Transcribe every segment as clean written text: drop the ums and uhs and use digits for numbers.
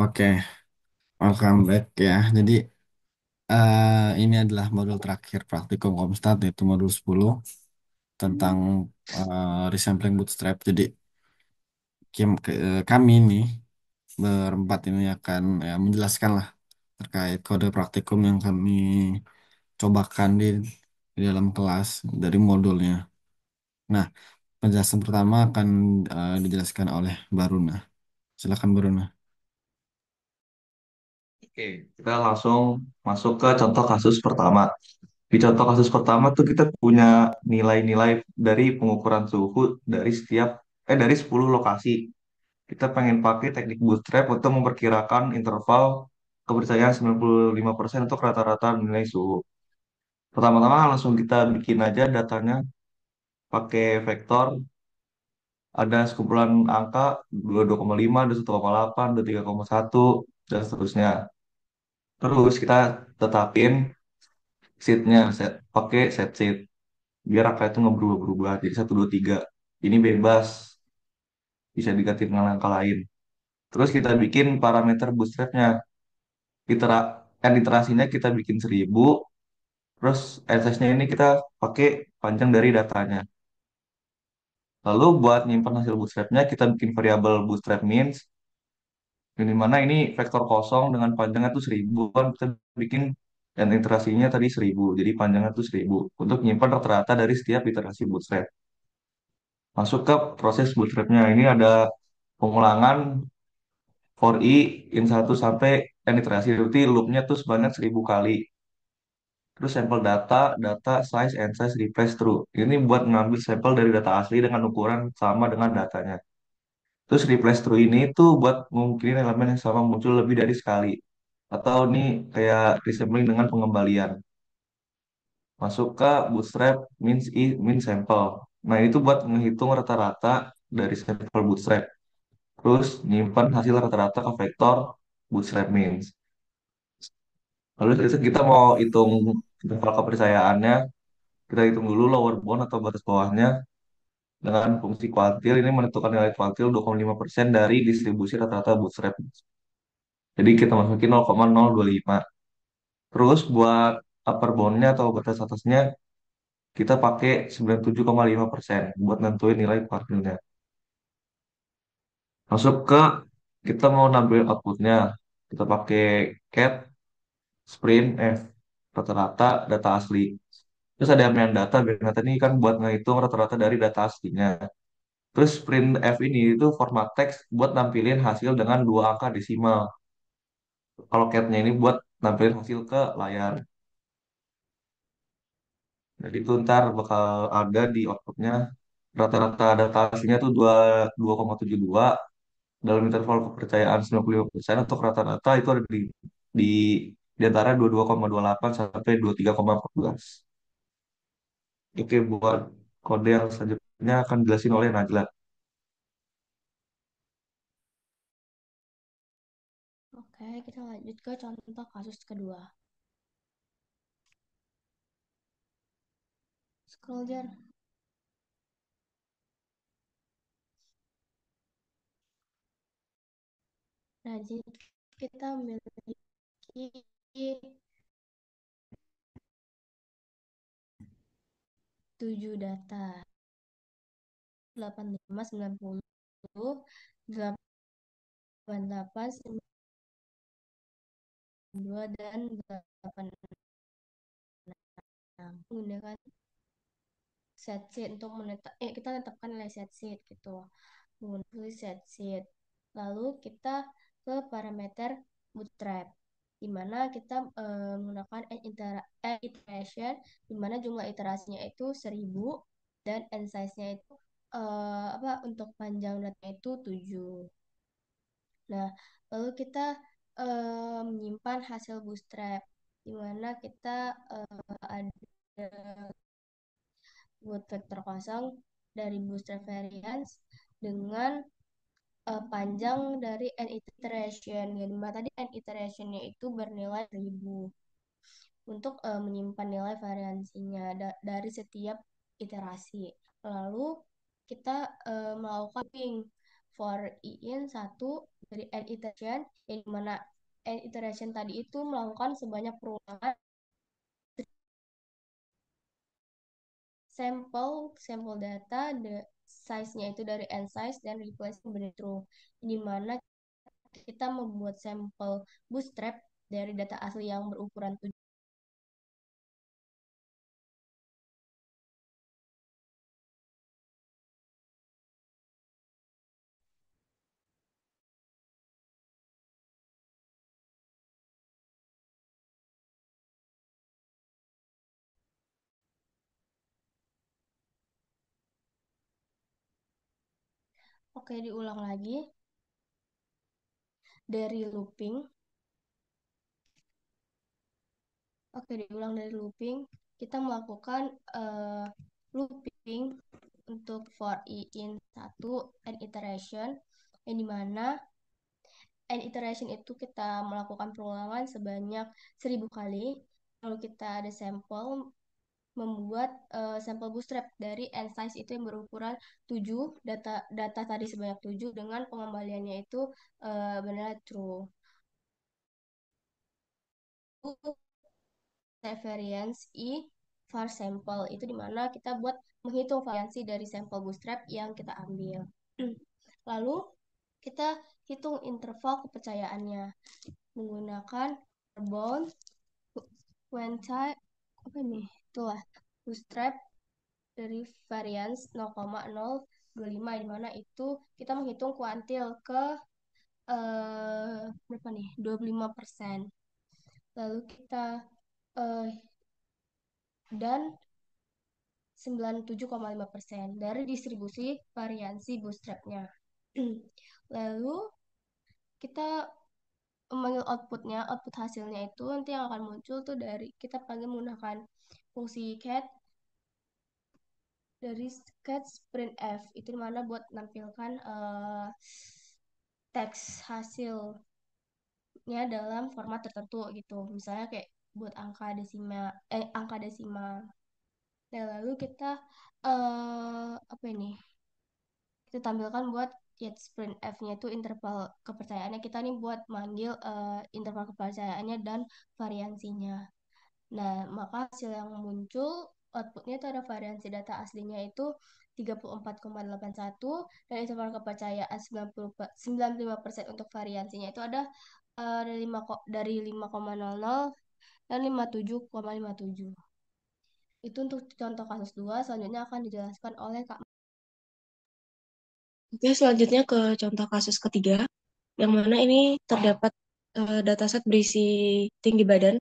Oke, welcome back ya. Jadi ini adalah modul terakhir praktikum Komstat yaitu modul 10 tentang resampling bootstrap. Jadi kami nih berempat ini akan ya, menjelaskan lah terkait kode praktikum yang kami cobakan di dalam kelas dari modulnya. Nah, penjelasan pertama akan dijelaskan oleh Baruna. Silakan Baruna. Oke, kita langsung masuk ke contoh kasus pertama. Di contoh kasus pertama tuh kita punya nilai-nilai dari pengukuran suhu dari 10 lokasi. Kita pengen pakai teknik bootstrap untuk memperkirakan interval kepercayaan 95% untuk rata-rata nilai suhu. Pertama-tama langsung kita bikin aja datanya pakai vektor, ada sekumpulan angka 22,5, 21,8, 23,1, dan seterusnya. Terus kita tetapin pakai set sheet biar angka itu nggak berubah-berubah jadi 1, 2, 3 ini bebas bisa diganti dengan angka lain. Terus kita bikin parameter bootstrapnya, iterasinya kita bikin 1000. Terus SS-nya ini kita pakai panjang dari datanya. Lalu buat nyimpan hasil bootstrapnya kita bikin variabel bootstrap means, di mana ini vektor kosong dengan panjangnya tuh 1000 kan kita bikin, dan iterasinya tadi 1000 jadi panjangnya tuh 1000 untuk nyimpan rata-rata dari setiap iterasi bootstrap. Masuk ke proses bootstrapnya. Ini ada pengulangan for i in satu sampai n iterasi. Berarti loopnya tuh sebanyak 1000 kali. Terus sampel data, size, and size, replace true. Ini buat ngambil sampel dari data asli dengan ukuran sama dengan datanya. Terus replace true ini tuh buat mungkin elemen yang sama muncul lebih dari sekali. Atau ini kayak resampling dengan pengembalian. Masuk ke bootstrap min sample. Nah, itu buat menghitung rata-rata dari sampel bootstrap. Terus nyimpan hasil rata-rata ke vektor bootstrap means. Lalu kita mau hitung interval kepercayaannya, kita hitung dulu lower bound atau batas bawahnya dengan fungsi kuantil. Ini menentukan nilai kuantil 2,5% dari distribusi rata-rata bootstrap. Jadi kita masukin 0,025. Terus buat upper boundnya atau batas atasnya kita pakai 97,5% buat nentuin nilai kuantilnya. Masuk ke kita mau nampilin outputnya. Kita pakai cat sprint rata-rata data asli. Terus ada main data, main data ini kan buat ngitung rata-rata dari data aslinya. Terus print F ini itu format teks buat nampilin hasil dengan dua angka desimal. Kalau cat-nya ini buat nampilin hasil ke layar. Jadi itu ntar bakal ada di outputnya rata-rata data aslinya tuh 2,72 dalam interval kepercayaan 95% untuk rata-rata itu ada di di antara 22,28 sampai 23,14. Oke, buat kode yang selanjutnya akan dijelasin oleh Najla. Oke, kita lanjut ke contoh kasus kedua. Scroll jar. Nah, jadi kita memiliki 7 data. 85, 90, 88, 92, dan 86. Menggunakan set sheet untuk kita tetapkan nilai set sheet gitu. Menggunakan set sheet. Lalu kita ke parameter bootstrap, di mana kita menggunakan n iteration, di mana jumlah iterasinya itu 1000 dan n size-nya itu untuk panjang data itu 7. Nah, lalu kita menyimpan hasil bootstrap, di mana kita ada buat vektor kosong dari bootstrap variance dengan panjang dari n iteration. Yang dimana tadi n iterationnya itu bernilai 1000 untuk menyimpan nilai variansinya dari setiap iterasi. Lalu kita melakukan for i in satu dari n iteration, yang dimana n iteration tadi itu melakukan sebanyak perulangan sampel sampel data, size-nya itu dari n size dan replace menjadi true, di mana kita membuat sampel bootstrap dari data asli yang berukuran 7. Oke, diulang lagi dari looping. Oke, diulang dari looping. Kita melakukan looping untuk for i in satu and iteration, yang dimana and iteration itu kita melakukan perulangan sebanyak 1000 kali. Lalu kita ada sampel membuat sampel bootstrap dari n size itu yang berukuran 7, data data tadi sebanyak 7 dengan pengembaliannya itu benar true. Variance i var sampel itu dimana kita buat menghitung variansi dari sampel bootstrap yang kita ambil. Lalu kita hitung interval kepercayaannya menggunakan bound quantile apa nih? Itulah bootstrap dari variance 0,025, di mana itu kita menghitung kuantil ke berapa nih? 25%. Lalu kita eh, dan 97,5% dari distribusi variansi bootstrapnya. Lalu kita memanggil outputnya, output hasilnya itu nanti yang akan muncul tuh dari kita panggil menggunakan fungsi cat dari cat printf, itu dimana buat menampilkan teks hasilnya dalam format tertentu gitu. Misalnya kayak buat angka desimal. Dan lalu kita apa ini? Kita tampilkan buat get sprint F-nya itu interval kepercayaannya. Kita nih buat manggil interval kepercayaannya dan variansinya. Nah, maka hasil yang muncul outputnya itu ada variansi data aslinya itu 34,81 dan interval kepercayaan 95% untuk variansinya itu ada dari 5,00 dan 57,57. Itu untuk contoh kasus 2, selanjutnya akan dijelaskan oleh Kak. Oke, selanjutnya ke contoh kasus ketiga, yang mana ini terdapat dataset berisi tinggi badan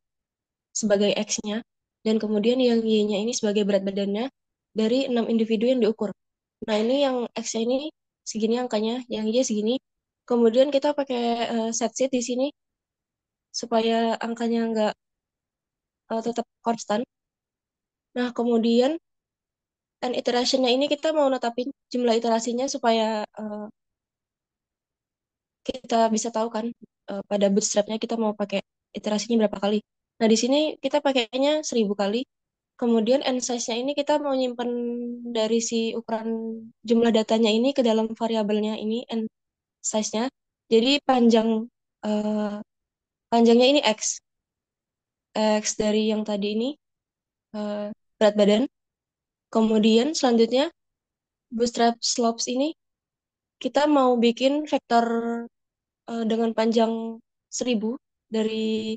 sebagai X-nya, dan kemudian yang Y-nya ini sebagai berat badannya dari 6 individu yang diukur. Nah, ini yang X-nya ini segini angkanya, yang Y segini. Kemudian kita pakai set sheet di sini supaya angkanya nggak tetap konstan. Nah, kemudian n iteration-nya ini kita mau netapin jumlah iterasinya supaya kita bisa tahu kan pada bootstrapnya kita mau pakai iterasinya berapa kali. Nah, di sini kita pakainya 1000 kali. Kemudian n size-nya ini kita mau nyimpen dari si ukuran jumlah datanya ini ke dalam variabelnya ini n size-nya. Jadi eh, panjangnya ini x. X dari yang tadi ini eh, berat badan. Kemudian selanjutnya bootstrap slopes ini kita mau bikin vektor dengan panjang 1000 dari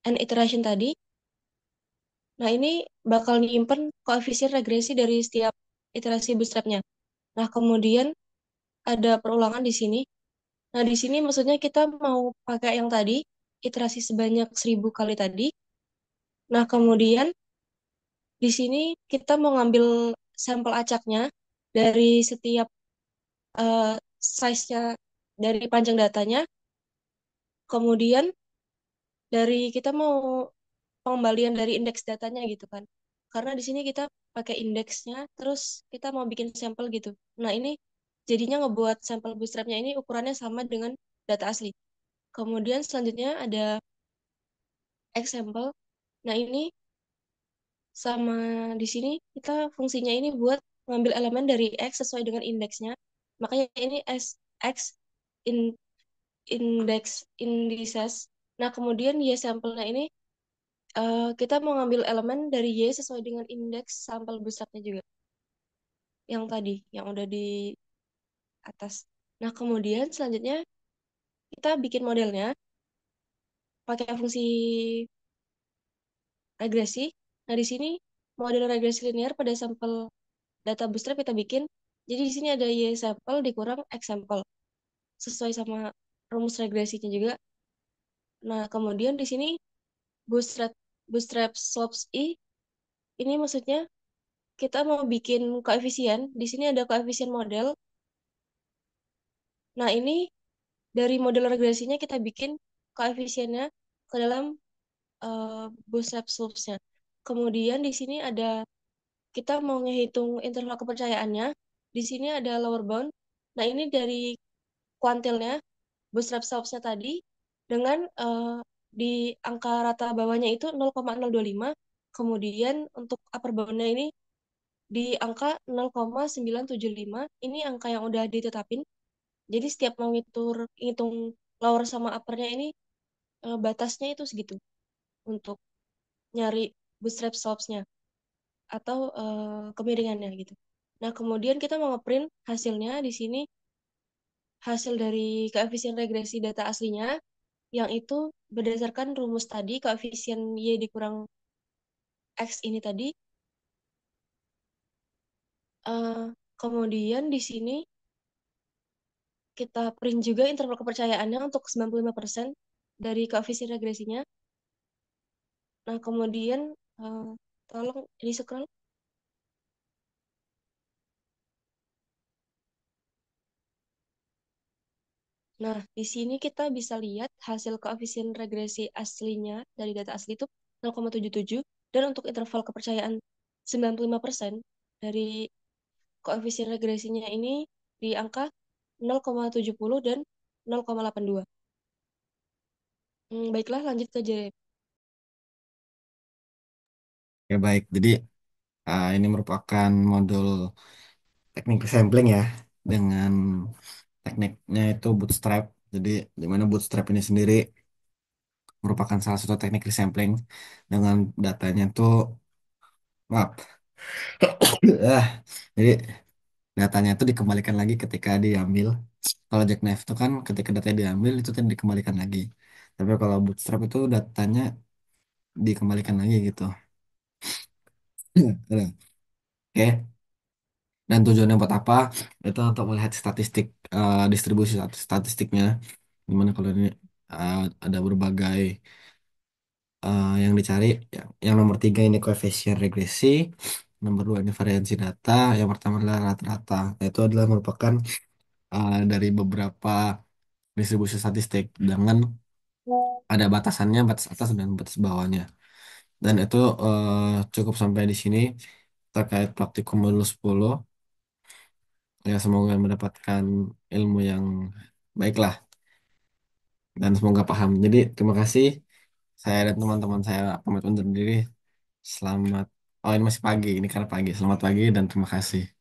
n iteration tadi. Nah, ini bakal nyimpen koefisien regresi dari setiap iterasi bootstrapnya. Nah, kemudian ada perulangan di sini. Nah, di sini maksudnya kita mau pakai yang tadi, iterasi sebanyak 1000 kali tadi. Nah, kemudian di sini kita mau ngambil sampel acaknya dari setiap eh, size-nya dari panjang datanya. Kemudian kita mau pengembalian dari indeks datanya gitu kan. Karena di sini kita pakai indeksnya, terus kita mau bikin sampel gitu. Nah, ini jadinya ngebuat sampel bootstrapnya ini ukurannya sama dengan data asli. Kemudian selanjutnya ada example. Nah, ini sama di sini kita fungsinya ini buat ngambil elemen dari X sesuai dengan indeksnya. Makanya ini X in indices. Nah, kemudian Y sampelnya ini kita mau ngambil elemen dari Y sesuai dengan indeks sampel bootstrapnya juga. Yang tadi, yang udah di atas. Nah, kemudian selanjutnya kita bikin modelnya pakai fungsi regresi. Nah, di sini model regresi linear pada sampel data bootstrap kita bikin. Jadi di sini ada Y sampel dikurang X sampel. Sesuai sama rumus regresinya juga. Nah, kemudian di sini bootstrap bootstrap slopes I ini maksudnya kita mau bikin koefisien. Di sini ada koefisien model. Nah, ini dari model regresinya kita bikin koefisiennya ke dalam bootstrap slopes-nya. Kemudian di sini ada kita mau ngehitung interval kepercayaannya. Di sini ada lower bound. Nah, ini dari kuantilnya bootstrap slopes-nya tadi dengan di angka rata bawahnya itu 0,025. Kemudian untuk upper bound-nya ini di angka 0,975. Ini angka yang udah ditetapin. Jadi setiap mau ngitung lower sama uppernya ini batasnya itu segitu untuk nyari bootstrap slopes-nya atau kemiringannya gitu. Nah, kemudian kita mau ngeprint hasilnya di sini hasil dari koefisien regresi data aslinya yang itu berdasarkan rumus tadi koefisien Y dikurang X ini tadi. Eh, kemudian di sini kita print juga interval kepercayaannya untuk 95% dari koefisien regresinya. Nah, kemudian eh, tolong di scroll. Nah, di sini kita bisa lihat hasil koefisien regresi aslinya dari data asli itu 0,77 dan untuk interval kepercayaan 95% dari koefisien regresinya ini di angka 0,70 dan 0,82. Baiklah, lanjut ke J. Ya baik, jadi ini merupakan modul teknik sampling ya dengan tekniknya itu bootstrap. Jadi di mana bootstrap ini sendiri merupakan salah satu teknik sampling dengan datanya tuh maaf. Ah, jadi datanya itu dikembalikan lagi ketika diambil. Kalau Jackknife itu kan ketika datanya diambil itu kan dikembalikan lagi. Tapi kalau Bootstrap itu datanya dikembalikan lagi gitu. Oke. Dan tujuannya buat apa? Itu untuk melihat statistik distribusi statistiknya. Gimana kalau ini eh, ada berbagai yang dicari. Yang nomor tiga ini koefisien regresi. Nomor dua ini variansi data. Yang pertama adalah rata-rata. Itu adalah merupakan dari beberapa distribusi statistik dengan ada batasannya, batas atas dan batas bawahnya. Dan itu cukup sampai di sini terkait praktikum modul 10. Ya semoga mendapatkan ilmu yang baiklah dan semoga paham. Jadi terima kasih. Saya dan teman-teman saya pamit undur diri. Selamat. Oh ini masih pagi. Ini karena pagi. Selamat pagi dan terima kasih.